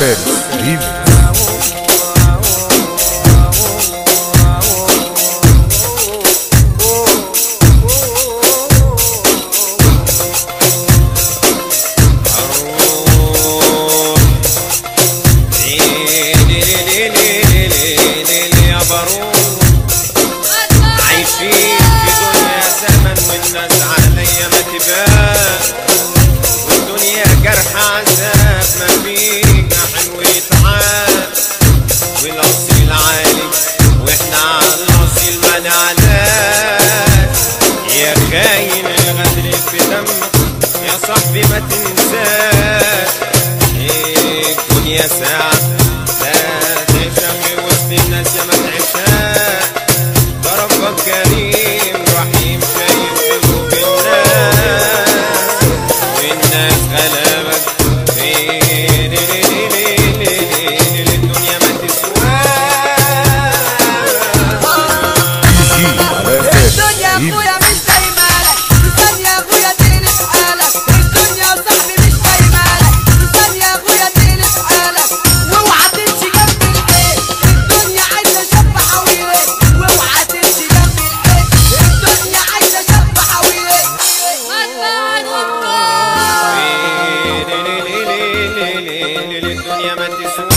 فارس ريمي. عايشين في دنيا زمن والناس عليا ما تبان، والدنيا جرح عذاب ما فينا حلو يتعاد، والاصيل عالي واحنا على الاصيل ما نعلاش. يا خاين الغدر في دمك يا صاحبي ما تنساش، الدنيا ساعة لا تعيشها في وسط الناس يا ما تعيشهاش. ربك كريم رحيم شايف قلوب الناس، والناس غلبك الدنيا ما تسواش. الدنيا اخويا مش زي مالك، الثانية اخويا تقلب حالك. الدنيا صاحبي مش زي مالك، الثانية اخويا تقلب حالك. واوعى تمشي جنب الحيط، الدنيا عايزة شاب حويلك. واوعى تمشي جنب الحيط، الدنيا عايزة شاب حويلك. الدنيا ما تسواش.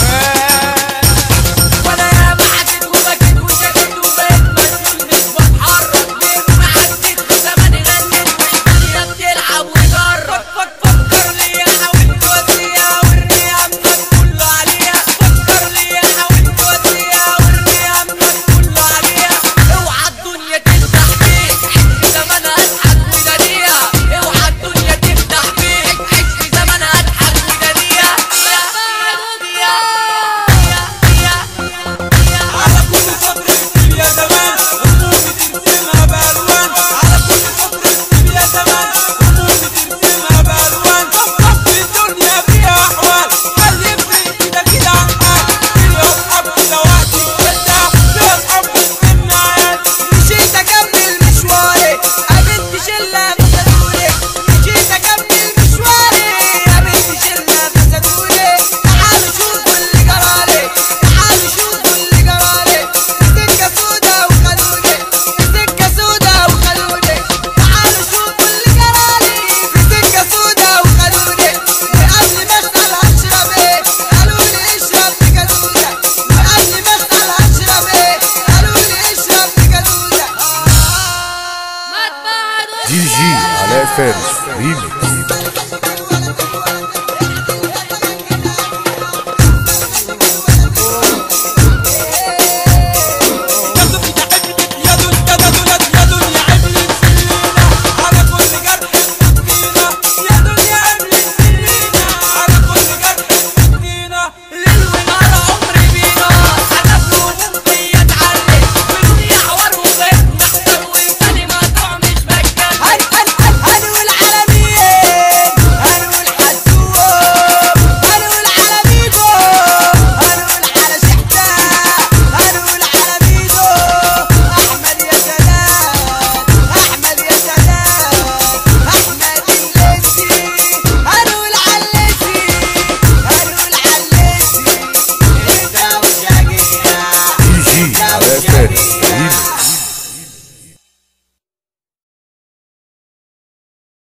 وانا يا بعدت وبكت وسكت وبقيت مسؤول مش بتحرك ليه. وعدت وزماني غنت والدنيا بتلعب وجرب. فكر ليا حاولت اوديها وارمي همك كله عليها. فكر ليا حاولت اوديها وارمي همك كله عليها. اوعى الدنيا تفتح بيك عيش في زمانها اضحك وداريها. اوعى الدنيا تفتح بيك عيش في زمانها اضحك وداريها. على كل سطر اكتب يا زمان همومي ترسمها بالوان. على كل سطر اكتب يا زمان همومي ترسمها بالوان. في الدنيا فيها احوال هل يفرق كده كده عن حال. فيها اصحاب كده وقت الجدع، فيها اصحاب بتسمع عيال. مشيت اكمل مشواري قابلت شله فسدوني. مشيت اكمل مشواري قابلت شله فسدوني. تعالوا شوفوا اللي جرالي، تعالوا شوفوا اللي جرالي. سكه سودا وخدوني، سكه سودا وخدوني. تعالوا شوفوا اللي جرالي في سكه سودا وخدوني. وقبل ما اسال هشرب ايه قالوا لي اشرب بجدوده. وقبل ما اسال هشرب ايه قالوا لي اشرب بجدوده. دي جي علاء فارس ريمي.